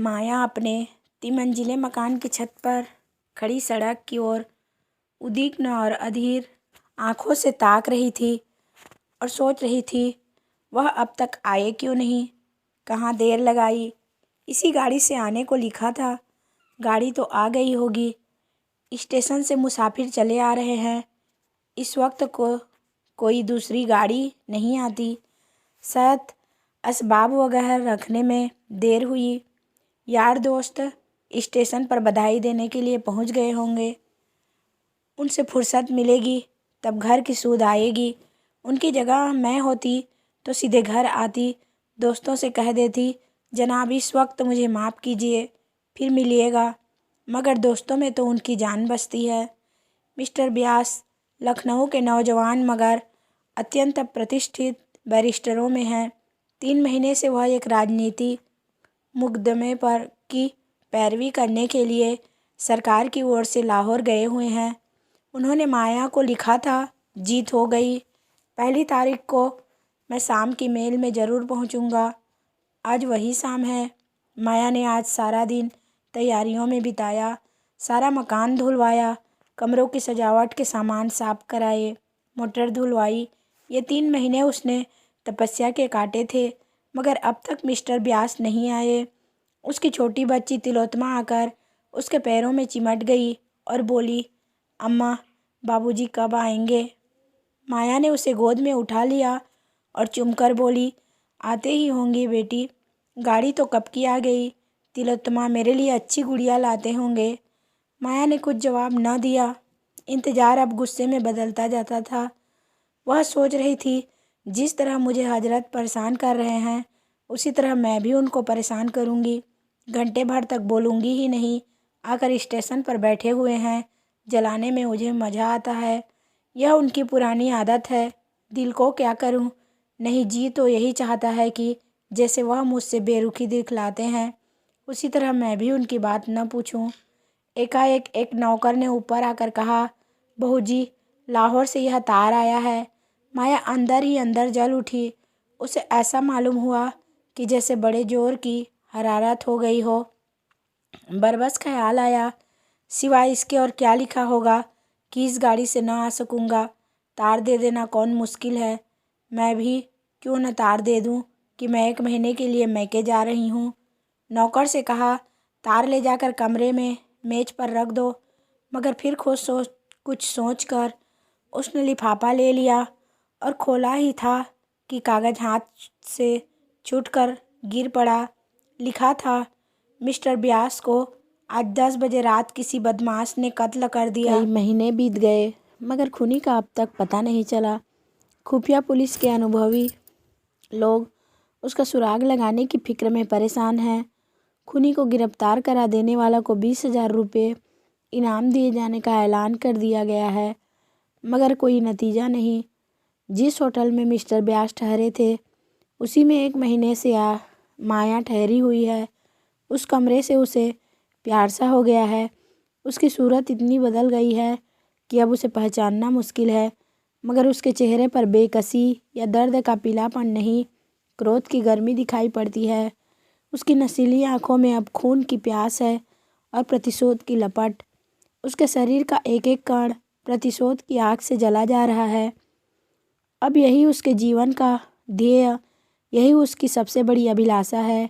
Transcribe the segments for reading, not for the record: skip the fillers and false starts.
माया अपने तिमंजिले मकान की छत पर खड़ी सड़क की ओर उद्विग्न और अधीर आंखों से ताक रही थी और सोच रही थी, वह अब तक आए क्यों नहीं, कहाँ देर लगाई। इसी गाड़ी से आने को लिखा था, गाड़ी तो आ गई होगी। स्टेशन से मुसाफिर चले आ रहे हैं। इस वक्त को कोई दूसरी गाड़ी नहीं आती। शायद असबाब वगैरह रखने में देर हुई। यार दोस्त स्टेशन पर बधाई देने के लिए पहुंच गए होंगे। उनसे फुर्सत मिलेगी तब घर की सूध आएगी। उनकी जगह मैं होती तो सीधे घर आती, दोस्तों से कह देती, जनाब इस वक्त मुझे माफ़ कीजिए, फिर मिलिएगा। मगर दोस्तों में तो उनकी जान बसती है। मिस्टर व्यास लखनऊ के नौजवान मगर अत्यंत प्रतिष्ठित बैरिस्टरों में हैं। 3 महीने से वह एक राजनीति मुकदमे पर की पैरवी करने के लिए सरकार की ओर से लाहौर गए हुए हैं। उन्होंने माया को लिखा था, जीत हो गई। 1 तारीख को मैं शाम की मेल में ज़रूर पहुंचूंगा। आज वही शाम है। माया ने आज सारा दिन तैयारियों में बिताया। सारा मकान धुलवाया, कमरों की सजावट के सामान साफ कराए, मोटर धुलवाई। ये 3 महीने उसने तपस्या के काटे थे, मगर अब तक मिस्टर व्यास नहीं आए। उसकी छोटी बच्ची तिलोत्तमा आकर उसके पैरों में चिमट गई और बोली, अम्मा बाबूजी कब आएंगे। माया ने उसे गोद में उठा लिया और चुमकर बोली, आते ही होंगे बेटी, गाड़ी तो कब की आ गई। तिलोत्तमा मेरे लिए अच्छी गुड़िया लाते होंगे। माया ने कुछ जवाब न दिया। इंतज़ार अब गुस्से में बदलता जाता था। वह सोच रही थी, जिस तरह मुझे हजरत परेशान कर रहे हैं उसी तरह मैं भी उनको परेशान करूंगी। घंटे भर तक बोलूँगी ही नहीं। आकर स्टेशन पर बैठे हुए हैं, जलाने में मुझे मज़ा आता है। यह उनकी पुरानी आदत है। दिल को क्या करूं। नहीं जी तो यही चाहता है कि जैसे वह मुझसे बेरुखी दिखलाते हैं उसी तरह मैं भी उनकी बात न पूछूं। एकाएक एक नौकर ने ऊपर आकर कहा, बहू जी लाहौर से यह तार आया है। माया अंदर ही अंदर जल उठी। उसे ऐसा मालूम हुआ कि जैसे बड़े जोर की हरारत हो गई हो। बरबस ख्याल आया, सिवाय इसके और क्या लिखा होगा कि इस गाड़ी से न आ सकूँगा। तार दे देना कौन मुश्किल है। मैं भी क्यों न तार दे दूँ कि मैं 1 महीने के लिए मैके जा रही हूँ। नौकर से कहा, तार ले जाकर कमरे में मेज पर रख दो। मगर फिर कुछ सोच कर उसने लिफाफा ले लिया और खोला ही था कि कागज़ हाथ से छूटकर गिर पड़ा। लिखा था, मिस्टर व्यास को आज 10 बजे रात किसी बदमाश ने कत्ल कर दिया। कई महीने बीत गए मगर खूनी का अब तक पता नहीं चला। खुफिया पुलिस के अनुभवी लोग उसका सुराग लगाने की फिक्र में परेशान हैं। खूनी को गिरफ्तार करा देने वाला को 20,000 रुपये इनाम दिए जाने का ऐलान कर दिया गया है, मगर कोई नतीजा नहीं। जिस होटल में मिस्टर व्यास ठहरे थे उसी में 1 महीने से माया ठहरी हुई है। उस कमरे से उसे प्यार सा हो गया है। उसकी सूरत इतनी बदल गई है कि अब उसे पहचानना मुश्किल है, मगर उसके चेहरे पर बेकसी या दर्द का पीलापन नहीं, क्रोध की गर्मी दिखाई पड़ती है। उसकी नशीली आंखों में अब खून की प्यास है और प्रतिशोध की लपट। उसके शरीर का एक एक कण प्रतिशोध की आग से जला जा रहा है। अब यही उसके जीवन का ध्येय, यही उसकी सबसे बड़ी अभिलाषा है।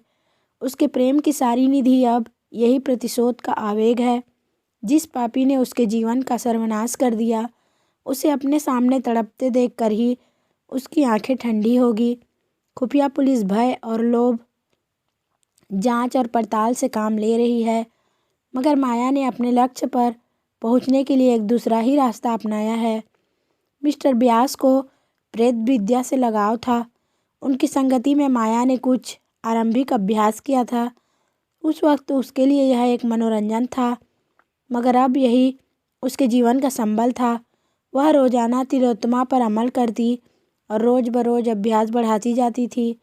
उसके प्रेम की सारी निधि अब यही प्रतिशोध का आवेग है। जिस पापी ने उसके जीवन का सर्वनाश कर दिया उसे अपने सामने तड़पते देखकर ही उसकी आंखें ठंडी होगी। खुफिया पुलिस भय और लोभ, जांच और पड़ताल से काम ले रही है, मगर माया ने अपने लक्ष्य पर पहुंचने के लिए एक दूसरा ही रास्ता अपनाया है। मिस्टर व्यास को प्रेत विद्या से लगाव था। उनकी संगति में माया ने कुछ आरंभिक अभ्यास किया था। उस वक्त उसके लिए यह एक मनोरंजन था, मगर अब यही उसके जीवन का संबल था। वह रोज़ाना तिलोत्तमा पर अमल करती और रोज़ बरोज़ अभ्यास बढ़ाती जाती थी।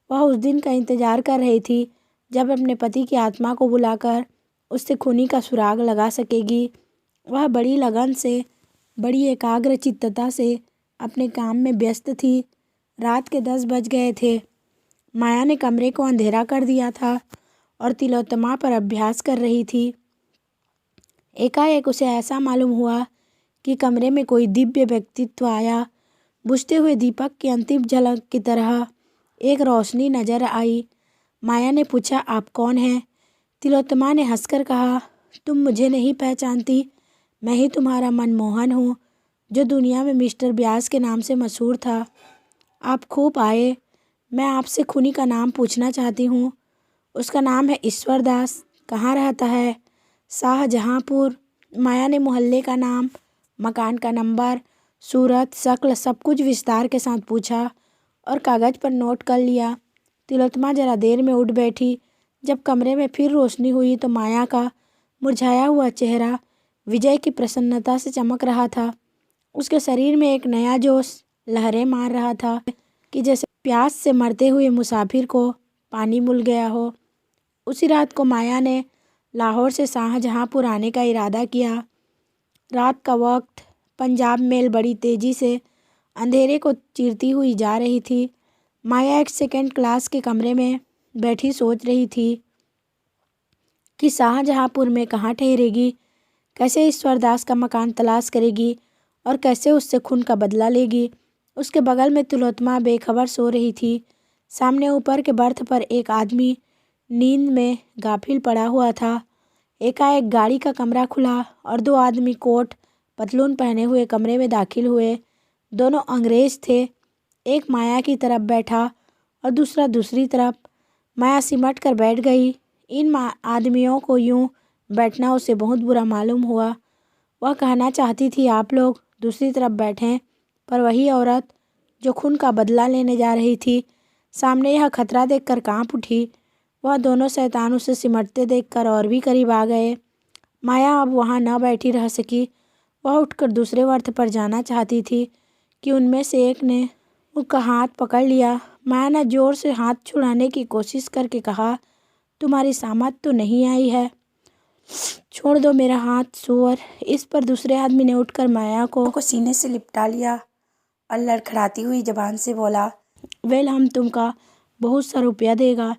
वह उस दिन का इंतज़ार कर रही थी जब अपने पति की आत्मा को बुलाकर उससे खूनी का सुराग लगा सकेगी। वह बड़ी लगन से, बड़ी एकाग्र चित्तता से अपने काम में व्यस्त थी। रात के 10 बज गए थे। माया ने कमरे को अंधेरा कर दिया था और तिलोत्तमा पर अभ्यास कर रही थी। एकाएक उसे ऐसा मालूम हुआ कि कमरे में कोई दिव्य व्यक्तित्व आया। बुझते हुए दीपक की अंतिम झलक की तरह एक रोशनी नजर आई। माया ने पूछा, आप कौन हैं? तिलोत्तमा ने हंसकर कहा, तुम मुझे नहीं पहचानती? मैं ही तुम्हारा मनमोहन हूँ, जो दुनिया में मिस्टर व्यास के नाम से मशहूर था। आप खूब आए। मैं आपसे खूनी का नाम पूछना चाहती हूँ। उसका नाम है ईश्वर दास। कहाँ रहता है? शाहजहाँपुर। माया ने मोहल्ले का नाम, मकान का नंबर, सूरत, शक्ल सब कुछ विस्तार के साथ पूछा और कागज पर नोट कर लिया। तिलोत्तमा जरा देर में उठ बैठी। जब कमरे में फिर रोशनी हुई तो माया का मुरझाया हुआ चेहरा विजय की प्रसन्नता से चमक रहा था। उसके शरीर में एक नया जोश लहरें मार रहा था कि जैसे प्यास से मरते हुए मुसाफिर को पानी मिल गया हो। उसी रात को माया ने लाहौर से शाहजहाँपुर आने का इरादा किया। रात का वक्त, पंजाब मेल बड़ी तेजी से अंधेरे को चीरती हुई जा रही थी। माया एक सेकंड क्लास के कमरे में बैठी सोच रही थी कि शाहजहाँपुर में कहाँ ठहरेगी, कैसे ईश्वरदास का मकान तलाश करेगी और कैसे उससे खून का बदला लेगी। उसके बगल में तिलोत्तमा बेखबर सो रही थी। सामने ऊपर के बर्थ पर एक आदमी नींद में गाफिल पड़ा हुआ था। एकाएक गाड़ी का कमरा खुला और दो आदमी कोट पतलून पहने हुए कमरे में दाखिल हुए। दोनों अंग्रेज थे। एक माया की तरफ बैठा और दूसरा दूसरी तरफ। माया सिमट कर बैठ गई। इन आदमियों को यूं बैठना उसे बहुत बुरा मालूम हुआ। वह कहना चाहती थी, आप लोग दूसरी तरफ बैठें, पर वही औरत जो खून का बदला लेने जा रही थी, सामने यह खतरा देखकर कांप उठी। वह दोनों शैतान उसे सिमटते देखकर और भी करीब आ गए। माया अब वहाँ न बैठी रह सकी। वह उठकर दूसरे वर्थ पर जाना चाहती थी कि उनमें से एक ने उसका हाथ पकड़ लिया। माया ने जोर से हाथ छुड़ाने की कोशिश करके कहा, तुम्हारी सामत तो नहीं आई है, छोड़ दो मेरा हाथ सुअर। इस पर दूसरे आदमी ने उठकर माया को सीने से लिपटा लिया और लड़खड़ाती हुई जबान से बोला, वेल, हम तुमका बहुत सा रुपया देगा।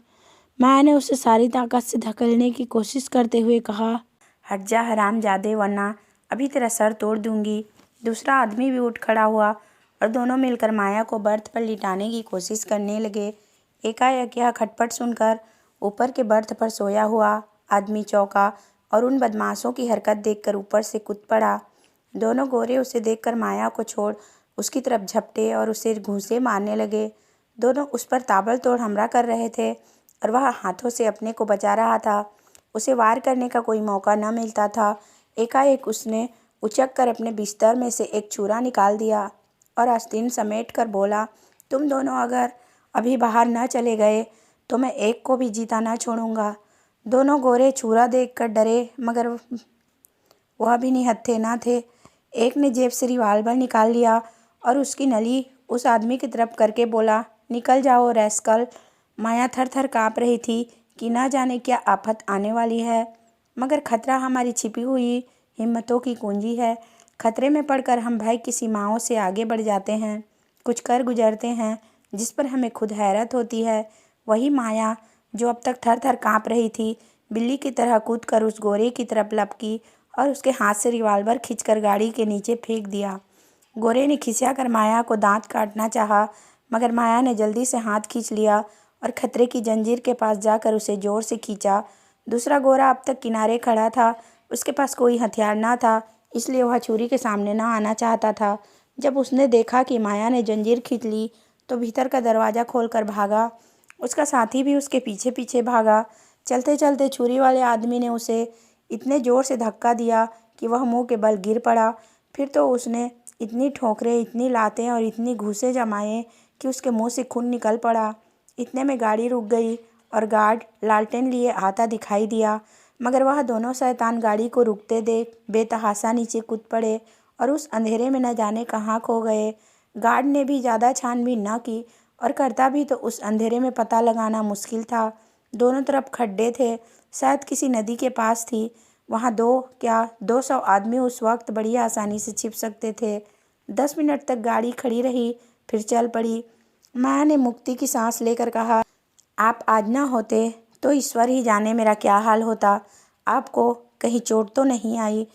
माया ने उसे सारी ताकत से धकेलने की कोशिश करते हुए कहा, हट जा हरामजादे, वरना अभी तेरा सर तोड़ दूंगी। दूसरा आदमी भी उठ खड़ा हुआ और दोनों मिलकर माया को बर्थ पर लिटाने की कोशिश करने लगे। एकाएक यह खटपट सुनकर ऊपर के बर्थ पर सोया हुआ आदमी चौंका और उन बदमाशों की हरकत देखकर ऊपर से कूद पड़ा। दोनों गोरे उसे देखकर माया को छोड़ उसकी तरफ झपटे और उसे घूंसे मारने लगे। दोनों उस पर ताबड़तोड़ हमला कर रहे थे और वह हाथों से अपने को बचा रहा था। उसे वार करने का कोई मौका न मिलता था। एकाएक उसने उचक कर अपने बिस्तर में से एक छुरा निकाल दिया और आस्तीन समेट कर बोला, तुम दोनों अगर अभी बाहर न चले गए तो मैं एक को भी जीता न छोड़ूंगा। दोनों गोरे छुरा देखकर डरे, मगर वह भी निहत्थे न थे। एक ने जेब से रिवाल्वर निकाल लिया और उसकी नली उस आदमी की तरफ करके बोला, निकल जाओ रैस्कल। माया थर थर काँप रही थी कि न जाने क्या आफत आने वाली है, मगर खतरा हमारी छिपी हुई हिम्मतों की कुंजी है। खतरे में पड़कर हम भय की सीमाओं से आगे बढ़ जाते हैं, कुछ कर गुजरते हैं जिस पर हमें खुद हैरत होती है। वही माया जो अब तक थर थर काँप रही थी, बिल्ली की तरह कूदकर उस गोरे की तरफ लपकी और उसके हाथ से रिवाल्वर खींचकर गाड़ी के नीचे फेंक दिया। गोरे ने खिसिया कर माया को दांत काटना चाहा, मगर माया ने जल्दी से हाथ खींच लिया और खतरे की जंजीर के पास जाकर उसे जोर से खींचा। दूसरा गोरा अब तक किनारे खड़ा था। उसके पास कोई हथियार न था, इसलिए वह छुरी के सामने न आना चाहता था। जब उसने देखा कि माया ने जंजीर खींच ली तो भीतर का दरवाज़ा खोलकर भागा। उसका साथी भी उसके पीछे पीछे भागा। चलते चलते छुरी वाले आदमी ने उसे इतने ज़ोर से धक्का दिया कि वह मुंह के बल गिर पड़ा। फिर तो उसने इतनी ठोकरें, इतनी लातें और इतनी घूंसे जमाए कि उसके मुंह से खून निकल पड़ा। इतने में गाड़ी रुक गई और गार्ड लालटेन लिए आता दिखाई दिया, मगर वह दोनों शैतान गाड़ी को रुकते देख बेतहाशा नीचे कूद पड़े और उस अंधेरे में न जाने कहाँ खो गए। गार्ड ने भी ज़्यादा छानबीन न की और करता भी तो उस अंधेरे में पता लगाना मुश्किल था। दोनों तरफ खड्डे थे, शायद किसी नदी के पास थी। वहाँ 200 आदमी उस वक्त बड़ी आसानी से छिप सकते थे। 10 मिनट तक गाड़ी खड़ी रही, फिर चल पड़ी। माया ने मुक्ति की सांस लेकर कहा, आप आज न होते तो ईश्वर ही जाने मेरा क्या हाल होता। आपको कहीं चोट तो नहीं आई?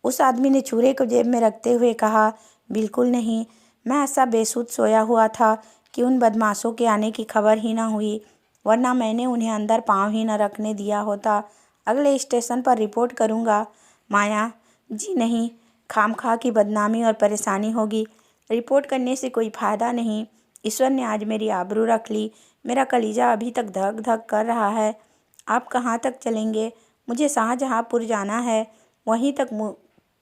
उस आदमी ने छुरे को जेब में रखते हुए कहा, बिल्कुल नहीं। मैं ऐसा बेसुध सोया हुआ था कि उन बदमाशों के आने की खबर ही ना हुई, वरना मैंने उन्हें अंदर पाँव ही न रखने दिया होता। अगले स्टेशन पर रिपोर्ट करूँगा। माया, जी नहीं, खामखा की बदनामी और परेशानी होगी। रिपोर्ट करने से कोई फ़ायदा नहीं। ईश्वर ने आज मेरी आबरू रख ली। मेरा कलीजा अभी तक धक धक कर रहा है। आप कहाँ तक चलेंगे? मुझे शाहजहाँपुर जाना है। वहीं तक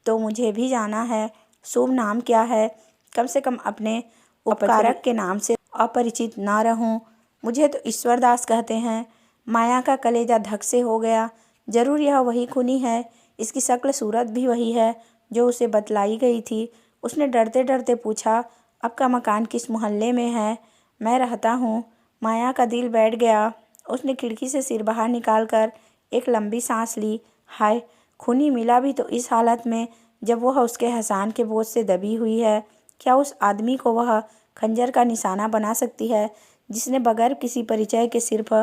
तो मुझे भी जाना है। शुभ नाम क्या है? कम से कम अपने उपकारक के नाम से अपरिचित ना रहूं। मुझे तो ईश्वरदास कहते हैं। माया का कलेजा धक से हो गया। जरूर यह वही खूनी है। इसकी शक्ल सूरत भी वही है जो उसे बतलाई गई थी। उसने डरते डरते पूछा, आपका मकान किस मोहल्ले में है? मैं रहता हूँ। माया का दिल बैठ गया। उसने खिड़की से सिर बाहर निकालकर एक लंबी सांस ली। हाय, खूनी मिला भी तो इस हालत में, जब वह उसके एहसान के बोझ से दबी हुई है। क्या उस आदमी को वह खंजर का निशाना बना सकती है जिसने बगैर किसी परिचय के सिर्फ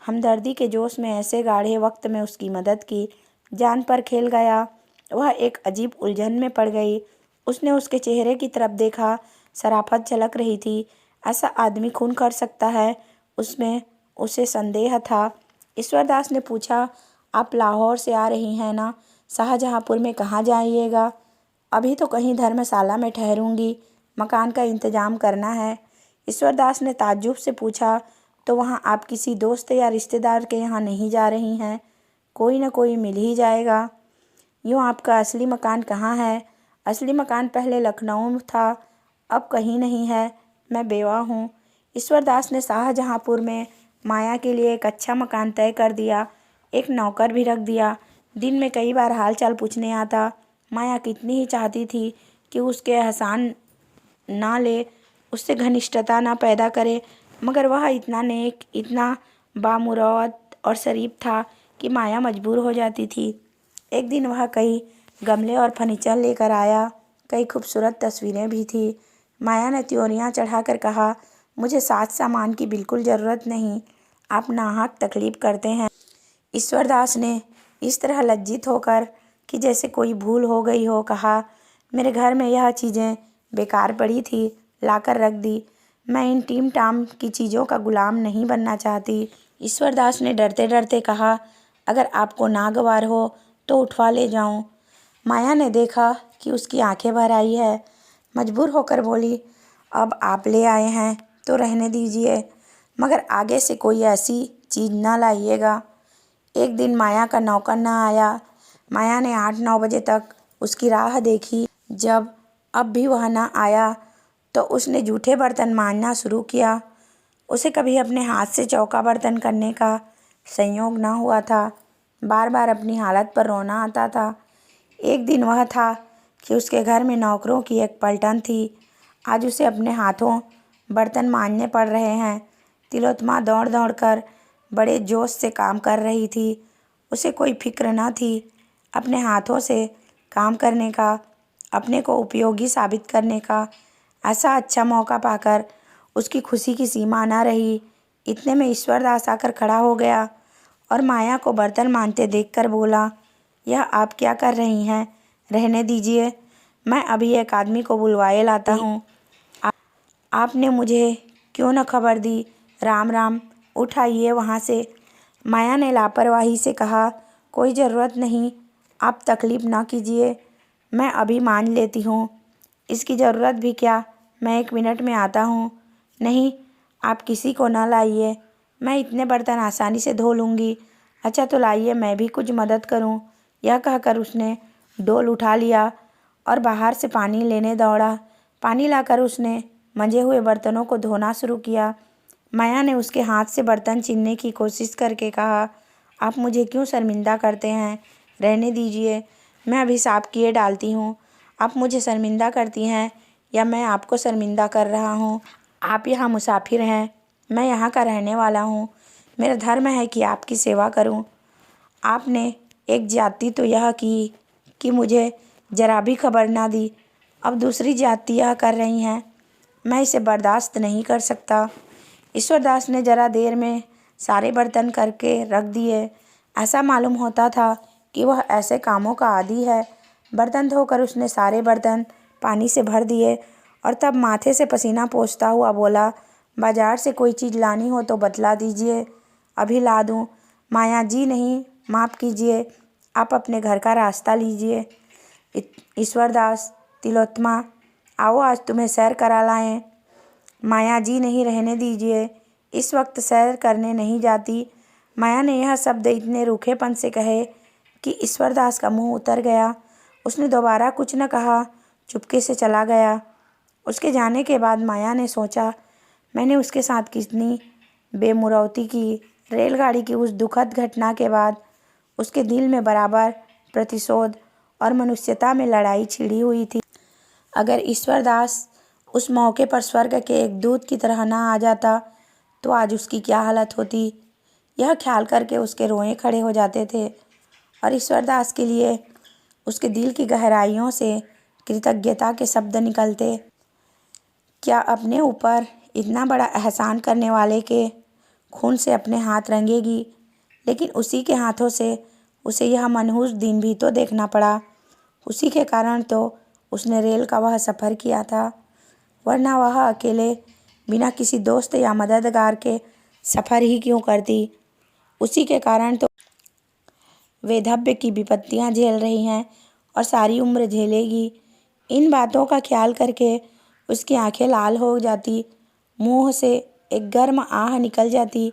हमदर्दी के जोश में ऐसे गाढ़े वक्त में उसकी मदद की? जान पर खेल गया। वह एक अजीब उलझन में पड़ गई। उसने उसके चेहरे की तरफ देखा। शराफत झलक रही थी। ऐसा आदमी खून कर सकता है, उसमें उसे संदेह था। ईश्वरदास ने पूछा, आप लाहौर से आ रही हैं ना? शाहजहाँपुर में कहाँ जाइएगा? अभी तो कहीं धर्मशाला में ठहरूंगी। मकान का इंतजाम करना है। ईश्वरदास ने ताज्जुब से पूछा, तो वहाँ आप किसी दोस्त या रिश्तेदार के यहाँ नहीं जा रही हैं? कोई न कोई मिल ही जाएगा। यूँ आपका असली मकान कहाँ है? असली मकान पहले लखनऊ में था, अब कहीं नहीं है। मैं बेवा हूँ। ईश्वरदास ने शाहजहाँपुर में माया के लिए एक अच्छा मकान तय कर दिया। एक नौकर भी रख दिया। दिन में कई बार हाल चाल पूछने आता। माया कितनी ही चाहती थी कि उसके एहसान ना ले, उससे घनिष्ठता ना पैदा करे, मगर वह इतना नेक, इतना बामुरवत और शरीफ था कि माया मजबूर हो जाती थी। एक दिन वह कई गमले और फर्नीचर लेकर आया। कई खूबसूरत तस्वीरें भी थी। माया ने त्योरियां चढ़ाकर कहा, मुझे साज सामान की बिल्कुल ज़रूरत नहीं। आप नाहक तकलीफ करते हैं। ईश्वरदास ने इस तरह लज्जित होकर कि जैसे कोई भूल हो गई हो कहा, मेरे घर में यह चीज़ें बेकार पड़ी थी, लाकर रख दी। मैं इन टीम टाम की चीज़ों का गुलाम नहीं बनना चाहती। ईश्वरदास ने डरते डरते कहा, अगर आपको नागवार हो तो उठवा ले जाऊं। माया ने देखा कि उसकी आंखें भर आई है। मजबूर होकर बोली, अब आप ले आए हैं तो रहने दीजिए, मगर आगे से कोई ऐसी चीज़ ना लाइएगा। एक दिन माया का नौकर न आया। माया ने 8-9 बजे तक उसकी राह देखी। जब अब भी वह न आया तो उसने जूठे बर्तन मांजना शुरू किया। उसे कभी अपने हाथ से चौका बर्तन करने का संयोग न हुआ था। बार बार अपनी हालत पर रोना आता था। एक दिन वह था कि उसके घर में नौकरों की एक पलटन थी। आज उसे अपने हाथों बर्तन मांजने पड़ रहे हैं। तिलोत्तमा दौड़ दौड़ कर बड़े जोश से काम कर रही थी। उसे कोई फिक्र न थी अपने हाथों से काम करने का, अपने को उपयोगी साबित करने का। ऐसा अच्छा मौका पाकर उसकी खुशी की सीमा न रही। इतने में ईश्वरदास आकर खड़ा हो गया और माया को बर्तन मांजते देखकर बोला, यह आप क्या कर रही हैं? रहने दीजिए, मैं अभी एक आदमी को बुलवाए लाता हूँ। आपने मुझे क्यों न खबर दी? राम राम, उठाइए वहाँ से। माया ने लापरवाही से कहा, कोई ज़रूरत नहीं, आप तकलीफ़ ना कीजिए, मैं अभी मान लेती हूँ। इसकी ज़रूरत भी क्या, मैं 1 मिनट में आता हूँ। नहीं, आप किसी को ना लाइए, मैं इतने बर्तन आसानी से धो लूँगी। अच्छा तो लाइए, मैं भी कुछ मदद करूँ। यह कहकर उसने डोल उठा लिया और बाहर से पानी लेने दौड़ा। पानी लाकर उसने मंजे हुए बर्तनों को धोना शुरू किया। माया ने उसके हाथ से बर्तन छीनने की कोशिश करके कहा, आप मुझे क्यों शर्मिंदा करते हैं? रहने दीजिए, मैं अभी साफ किए डालती हूँ। आप मुझे शर्मिंदा करती हैं या मैं आपको शर्मिंदा कर रहा हूँ? आप यहाँ मुसाफिर हैं, मैं यहाँ का रहने वाला हूँ। मेरा धर्म है कि आपकी सेवा करूँ। आपने एक जाति तो यह की कि मुझे जरा भी खबर ना दी, अब दूसरी जाति यह कर रही हैं। मैं इसे बर्दाश्त नहीं कर सकता। ईश्वरदास ने जरा देर में सारे बर्तन करके रख दिए। ऐसा मालूम होता था कि वह ऐसे कामों का आदी है। बर्तन धोकर उसने सारे बर्तन पानी से भर दिए और तब माथे से पसीना पोंछता हुआ बोला, बाजार से कोई चीज़ लानी हो तो बतला दीजिए, अभी ला दूँ। माया जी नहीं, माफ़ कीजिए, आप अपने घर का रास्ता लीजिए। ईश्वरदास, तिलोत्तमा, आओ आज तुम्हें सैर करा लाएं। माया जी नहीं, रहने दीजिए, इस वक्त सैर करने नहीं जाती। माया ने यह शब्द इतने रूखेपन से कहे कि ईश्वरदास का मुंह उतर गया। उसने दोबारा कुछ न कहा, चुपके से चला गया। उसके जाने के बाद माया ने सोचा, मैंने उसके साथ कितनी बेमुरौती की। रेलगाड़ी की उस दुखद घटना के बाद उसके दिल में बराबर प्रतिशोध और मनुष्यता में लड़ाई छिड़ी हुई थी। अगर ईश्वरदास उस मौके पर स्वर्ग के एक दूत की तरह ना आ जाता तो आज उसकी क्या हालत होती, यह ख्याल करके उसके रोए खड़े हो जाते थे और ईश्वरदास के लिए उसके दिल की गहराइयों से कृतज्ञता के शब्द निकलते। क्या अपने ऊपर इतना बड़ा एहसान करने वाले के खून से अपने हाथ रंगेगी? लेकिन उसी के हाथों से उसे यह मनहूस दिन भी तो देखना पड़ा। उसी के कारण तो उसने रेल का वह सफ़र किया था, वरना वह अकेले बिना किसी दोस्त या मददगार के सफ़र ही क्यों करती। उसी के कारण तो वैधव्य की विपत्तियां झेल रही हैं और सारी उम्र झेलेगी। इन बातों का ख्याल करके उसकी आंखें लाल हो जाती, मुंह से एक गर्म आह निकल जाती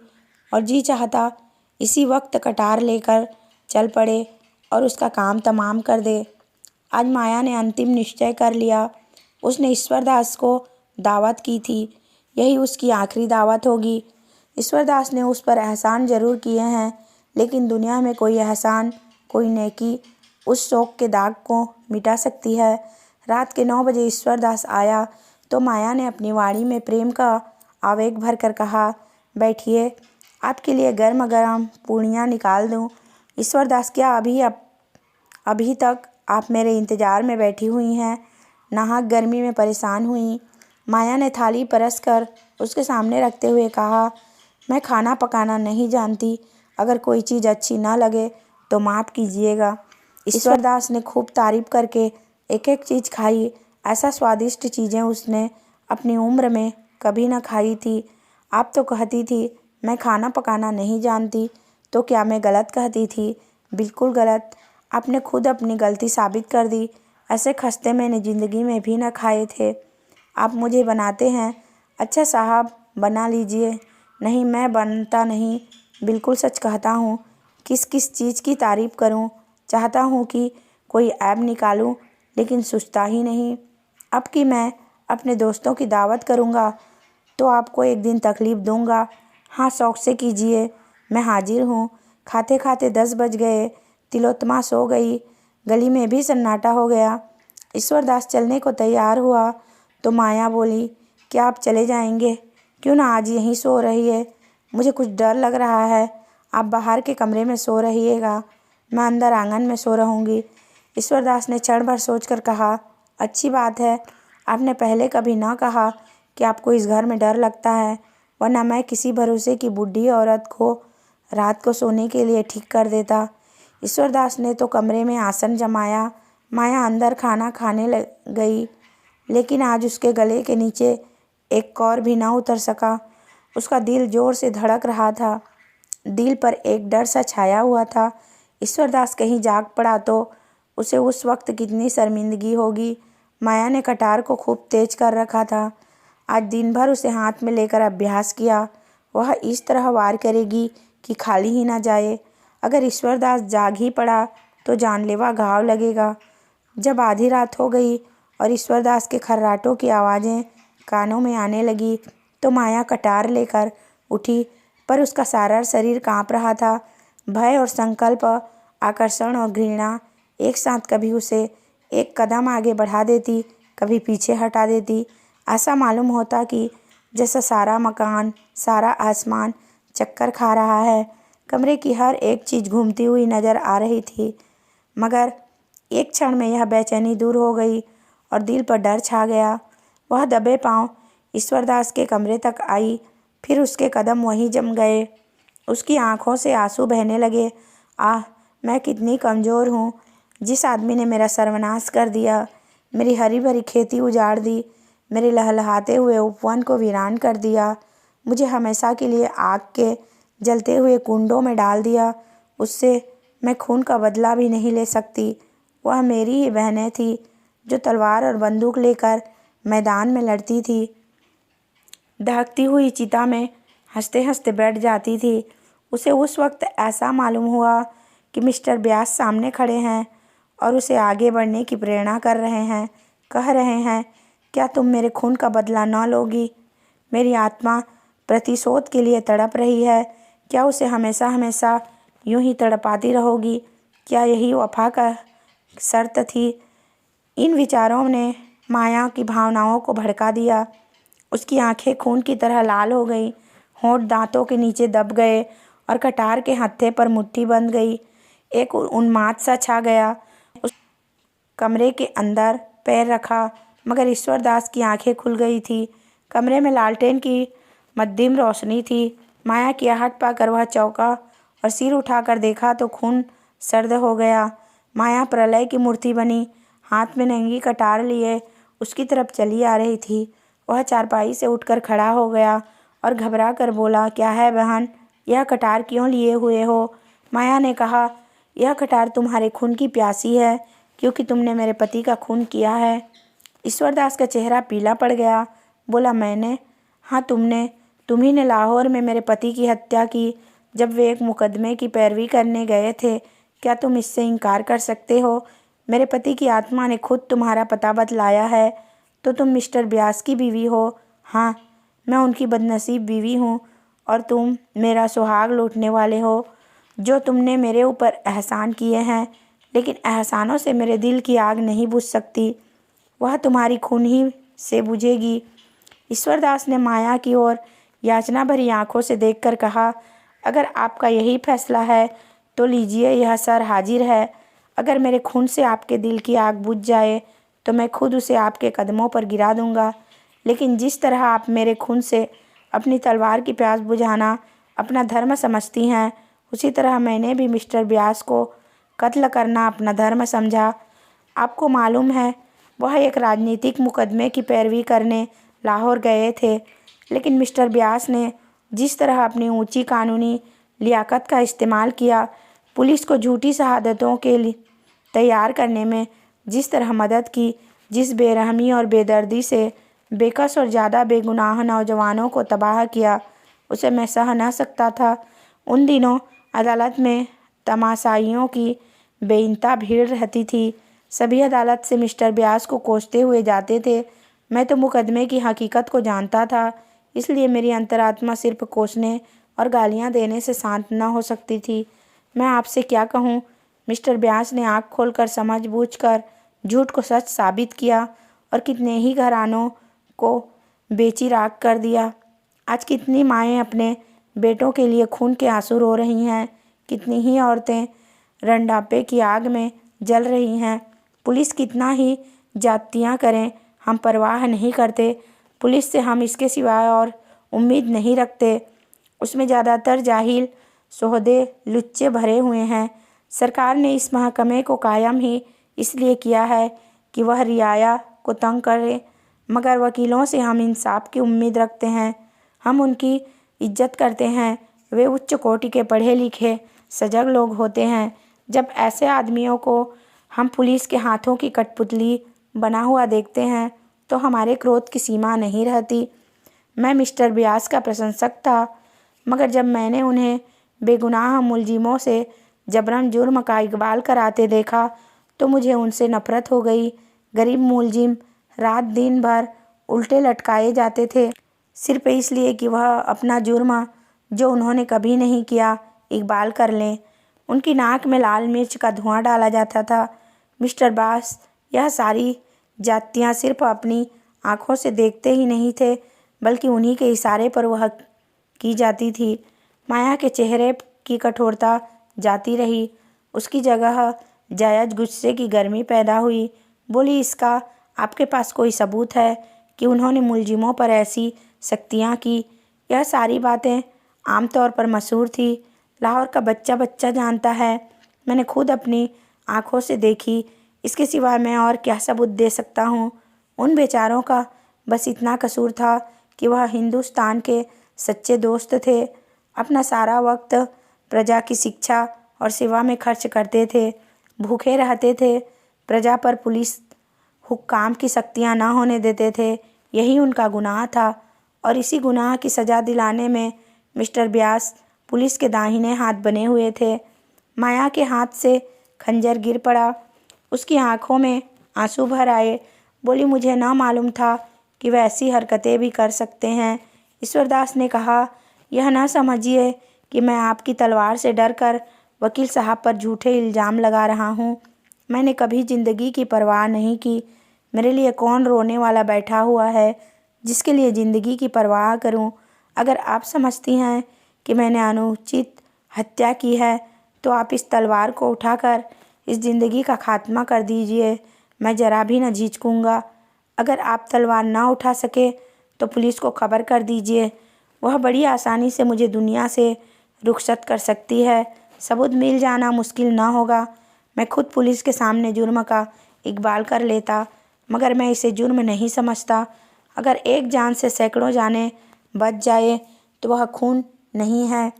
और जी चाहता इसी वक्त कटार लेकर चल पड़े और उसका काम तमाम कर दे। आज माया ने अंतिम निश्चय कर लिया। उसने ईश्वरदास को दावत की थी, यही उसकी आखिरी दावत होगी। ईश्वरदास ने उस पर एहसान जरूर किए हैं, लेकिन दुनिया में कोई एहसान, कोई नेकी उस शोक के दाग को मिटा सकती है। रात के 9 बजे ईश्वरदास आया तो माया ने अपनी वाणी में प्रेम का आवेग भर कर कहा, बैठिए, आपके लिए गर्म गर्म पूड़ियाँ निकाल दूँ। ईश्वरदास, क्या अभी तक आप मेरे इंतज़ार में बैठी हुई हैं? नाहक गर्मी में परेशान हुई। माया ने थाली परस कर उसके सामने रखते हुए कहा, मैं खाना पकाना नहीं जानती, अगर कोई चीज़ अच्छी ना लगे तो माफ़ कीजिएगा। ईश्वरदास ने खूब तारीफ करके एक एक चीज़ खाई। ऐसा स्वादिष्ट चीज़ें उसने अपनी उम्र में कभी न खाई थी। आप तो कहती थी मैं खाना पकाना नहीं जानती, तो क्या मैं गलत कहती थी? बिल्कुल गलत। आपने खुद अपनी गलती साबित कर दी। ऐसे खस्ते मैंने ज़िंदगी में भी न खाए थे। आप मुझे बनाते हैं। अच्छा साहब, बना लीजिए। नहीं, मैं बनता नहीं, बिल्कुल सच कहता हूँ। किस किस चीज़ की तारीफ़ करूँ? चाहता हूँ कि कोई ऐब निकालूँ, लेकिन सूझता ही नहीं। अब कि मैं अपने दोस्तों की दावत करूँगा तो आपको एक दिन तकलीफ़ दूँगा। हाँ, शौक़ से कीजिए, मैं हाजिर हूँ। खाते खाते 10 बज गए। तिलोत्तमा सो गई। गली में भी सन्नाटा हो गया। ईश्वरदास चलने को तैयार हुआ तो माया बोली, क्या आप चले जाएंगे? क्यों ना आज यहीं सो रहिए, मुझे कुछ डर लग रहा है। आप बाहर के कमरे में सो रहिएगा, मैं अंदर आंगन में सो रहूँगी। ईश्वरदास ने क्षण भर सोचकर कहा, अच्छी बात है, आपने पहले कभी ना कहा कि आपको इस घर में डर लगता है, वरना मैं किसी भरोसे की बूढ़ी औरत को रात को सोने के लिए ठीक कर देता। ईश्वरदास ने तो कमरे में आसन जमाया। माया अंदर खाना खाने गई, लेकिन आज उसके गले के नीचे एक कौर भी ना उतर सका। उसका दिल जोर से धड़क रहा था। दिल पर एक डर सा छाया हुआ था। ईश्वरदास कहीं जाग पड़ा तो उसे उस वक्त कितनी शर्मिंदगी होगी। माया ने कटार को खूब तेज कर रखा था। आज दिन भर उसे हाथ में लेकर अभ्यास किया। वह इस तरह वार करेगी कि खाली ही ना जाए। अगर ईश्वरदास जाग ही पड़ा तो जानलेवा घाव लगेगा। जब आधी रात हो गई और ईश्वरदास के खर्राटों की आवाज़ें कानों में आने लगी तो माया कटार लेकर उठी, पर उसका सारा शरीर काँप रहा था। भय और संकल्प, आकर्षण और घृणा एक साथ कभी उसे एक कदम आगे बढ़ा देती, कभी पीछे हटा देती। ऐसा मालूम होता कि जैसा सारा मकान, सारा आसमान चक्कर खा रहा है। कमरे की हर एक चीज़ घूमती हुई नज़र आ रही थी, मगर एक क्षण में यह बेचैनी दूर हो गई और दिल पर डर छा गया। वह दबे पांव ईश्वरदास के कमरे तक आई, फिर उसके कदम वहीं जम गए। उसकी आंखों से आंसू बहने लगे। आह, मैं कितनी कमज़ोर हूँ। जिस आदमी ने मेरा सर्वनाश कर दिया, मेरी हरी भरी खेती उजाड़ दी, मेरे लहलहाते हुए उपवन को वीरान कर दिया, मुझे हमेशा के लिए आग के जलते हुए कुंडों में डाल दिया, उससे मैं खून का बदला भी नहीं ले सकती। वह मेरी ही बहनें थी जो तलवार और बंदूक लेकर मैदान में लड़ती थी, दहकती हुई चिता में हंसते हंसते बैठ जाती थी। उसे उस वक्त ऐसा मालूम हुआ कि मिस्टर ब्यास सामने खड़े हैं और उसे आगे बढ़ने की प्रेरणा कर रहे हैं, कह रहे हैं, क्या तुम मेरे खून का बदला न लोगी? मेरी आत्मा प्रतिशोध के लिए तड़प रही है, क्या उसे हमेशा हमेशा यूं ही तड़पाती रहोगी? क्या यही वफा का शर्त थी? इन विचारों ने माया की भावनाओं को भड़का दिया। उसकी आंखें खून की तरह लाल हो गई, होंठ दांतों के नीचे दब गए और कटार के हत्थे पर मुट्ठी बंध गई। एक उन्माद सा छा गया। उस कमरे के अंदर पैर रखा मगर ईश्वरदास की आंखें खुल गई थी। कमरे में लालटेन की मध्यम रोशनी थी। माया की आहट पाकर वह चौंका और सिर उठाकर देखा तो खून सर्द हो गया। माया प्रलय की मूर्ति बनी, हाथ में नंगी कटार लिए उसकी तरफ चली आ रही थी। वह चारपाई से उठकर खड़ा हो गया और घबरा कर बोला, क्या है बहन, यह कटार क्यों लिए हुए हो? माया ने कहा, यह कटार तुम्हारे खून की प्यासी है, क्योंकि तुमने मेरे पति का खून किया है। ईश्वरदास का चेहरा पीला पड़ गया। बोला, मैंने? हाँ, तुम ही ने लाहौर में मेरे पति की हत्या की, जब वे एक मुकदमे की पैरवी करने गए थे। क्या तुम इससे इनकार कर सकते हो? मेरे पति की आत्मा ने खुद तुम्हारा पता बतलाया है। तो तुम मिस्टर ब्यास की बीवी हो? हाँ, मैं उनकी बदनसीब बीवी हूँ और तुम मेरा सुहाग लूटने वाले हो। जो तुमने मेरे ऊपर एहसान किए हैं, लेकिन एहसानों से मेरे दिल की आग नहीं बुझ सकती, वह तुम्हारी खून ही से बुझेगी। ईश्वरदास ने माया की ओर याचना भरी आंखों से देखकर कहा, अगर आपका यही फैसला है तो लीजिए, यह सर हाजिर है। अगर मेरे खून से आपके दिल की आग बुझ जाए तो मैं खुद उसे आपके कदमों पर गिरा दूंगा। लेकिन जिस तरह आप मेरे खून से अपनी तलवार की प्यास बुझाना अपना धर्म समझती हैं, उसी तरह मैंने भी मिस्टर ब्यास को कत्ल करना अपना धर्म समझा। आपको मालूम है, वह एक राजनीतिक मुकदमे की पैरवी करने लाहौर गए थे, लेकिन मिस्टर ब्यास ने जिस तरह अपनी ऊंची कानूनी लियाकत का इस्तेमाल किया, पुलिस को झूठी शहादतों के लिए तैयार करने में जिस तरह मदद की, जिस बेरहमी और बेदर्दी से बेकस और ज़्यादा बेगुनाह नौजवानों को तबाह किया, उसे मैं सह न सकता था। उन दिनों अदालत में तमाशाइयों की बेइंतहा भीड़ रहती थी। सभी अदालत से मिस्टर ब्यास को कोसते हुए जाते थे। मैं तो मुकदमे की हकीकत को जानता था, इसलिए मेरी अंतरात्मा सिर्फ कोसने और गालियां देने से शांत न हो सकती थी। मैं आपसे क्या कहूँ, मिस्टर ब्यास ने आँख खोलकर समझ बूझकर झूठ को सच साबित किया और कितने ही घरानों को बेची राख कर दिया। आज कितनी माएँ अपने बेटों के लिए खून के आंसू रो रही हैं, कितनी ही औरतें रंडापे की आग में जल रही हैं। पुलिस कितना ही जातियाँ करें, हम परवाह नहीं करते। पुलिस से हम इसके सिवाय और उम्मीद नहीं रखते। उसमें ज़्यादातर जाहिल सोहदे लुच्चे भरे हुए हैं। सरकार ने इस महकमे को कायम ही इसलिए किया है कि वह रियाया को तंग करे, मगर वकीलों से हम इंसाफ की उम्मीद रखते हैं। हम उनकी इज्जत करते हैं। वे उच्च कोटि के पढ़े लिखे सजग लोग होते हैं। जब ऐसे आदमियों को हम पुलिस के हाथों की कठपुतली बना हुआ देखते हैं तो हमारे क्रोध की सीमा नहीं रहती। मैं मिस्टर ब्यास का प्रशंसक था, मगर जब मैंने उन्हें बेगुनाह मुलजिमों से जबरन जुर्म का इकबाल कराते देखा तो मुझे उनसे नफरत हो गई। गरीब मुलजिम रात दिन भर उल्टे लटकाए जाते थे, सिर्फ इसलिए कि वह अपना जुर्म जो उन्होंने कभी नहीं किया इकबाल कर लें। उनकी नाक में लाल मिर्च का धुआं डाला जाता था। मिस्टर ब्यास यह सारी जातियाँ सिर्फ अपनी आँखों से देखते ही नहीं थे, बल्कि उन्हीं के इशारे पर वह की जाती थी। माया के चेहरे की कठोरता जाती रही, उसकी जगह जायज गुस्से की गर्मी पैदा हुई। बोली, इसका आपके पास कोई सबूत है कि उन्होंने मुलजिमों पर ऐसी सख्तियाँ की? यह सारी बातें आमतौर पर मशहूर थी। लाहौर का बच्चा बच्चा जानता है, मैंने खुद अपनी आँखों से देखी। इसके सिवा मैं और क्या सबूत दे सकता हूँ। उन बेचारों का बस इतना कसूर था कि वह हिंदुस्तान के सच्चे दोस्त थे। अपना सारा वक्त प्रजा की शिक्षा और सेवा में खर्च करते थे, भूखे रहते थे, प्रजा पर पुलिस हुक्काम की सख्तियाँ न होने देते थे। यही उनका गुनाह था और इसी गुनाह की सज़ा दिलाने में मिस्टर व्यास पुलिस के दाहिने हाथ बने हुए थे। माया के हाथ से खंजर गिर पड़ा। उसकी आंखों में आंसू भर आए। बोली, मुझे ना मालूम था कि वह ऐसी हरकतें भी कर सकते हैं। ईश्वरदास ने कहा, यह ना समझिए कि मैं आपकी तलवार से डरकर वकील साहब पर झूठे इल्ज़ाम लगा रहा हूँ। मैंने कभी ज़िंदगी की परवाह नहीं की। मेरे लिए कौन रोने वाला बैठा हुआ है जिसके लिए ज़िंदगी की परवाह करूं। अगर आप समझती हैं कि मैंने अनुचित हत्या की है तो आप इस तलवार को उठाकर इस ज़िंदगी का खात्मा कर दीजिए। मैं ज़रा भी न झिझकूंगा। अगर आप तलवार ना उठा सके तो पुलिस को खबर कर दीजिए। वह बड़ी आसानी से मुझे दुनिया से रुखसत कर सकती है। सबूत मिल जाना मुश्किल ना होगा। मैं खुद पुलिस के सामने जुर्म का इकबाल कर लेता, मगर मैं इसे जुर्म नहीं समझता। अगर एक जान से सैकड़ों जानें बच जाए तो वह खून नहीं है।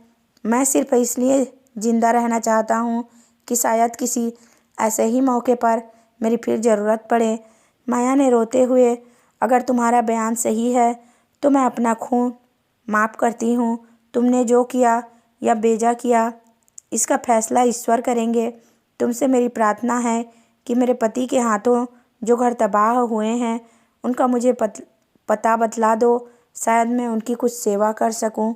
मैं सिर्फ इसलिए ज़िंदा रहना चाहता हूँ कि शायद किसी ऐसे ही मौके पर मेरी फिर ज़रूरत पड़े। माया ने रोते हुए, अगर तुम्हारा बयान सही है तो मैं अपना खून माफ़ करती हूँ। तुमने जो किया या बेजा किया इसका फैसला ईश्वर करेंगे। तुमसे मेरी प्रार्थना है कि मेरे पति के हाथों जो घर तबाह हुए हैं उनका मुझे पता बतला दो। शायद मैं उनकी कुछ सेवा कर सकूं।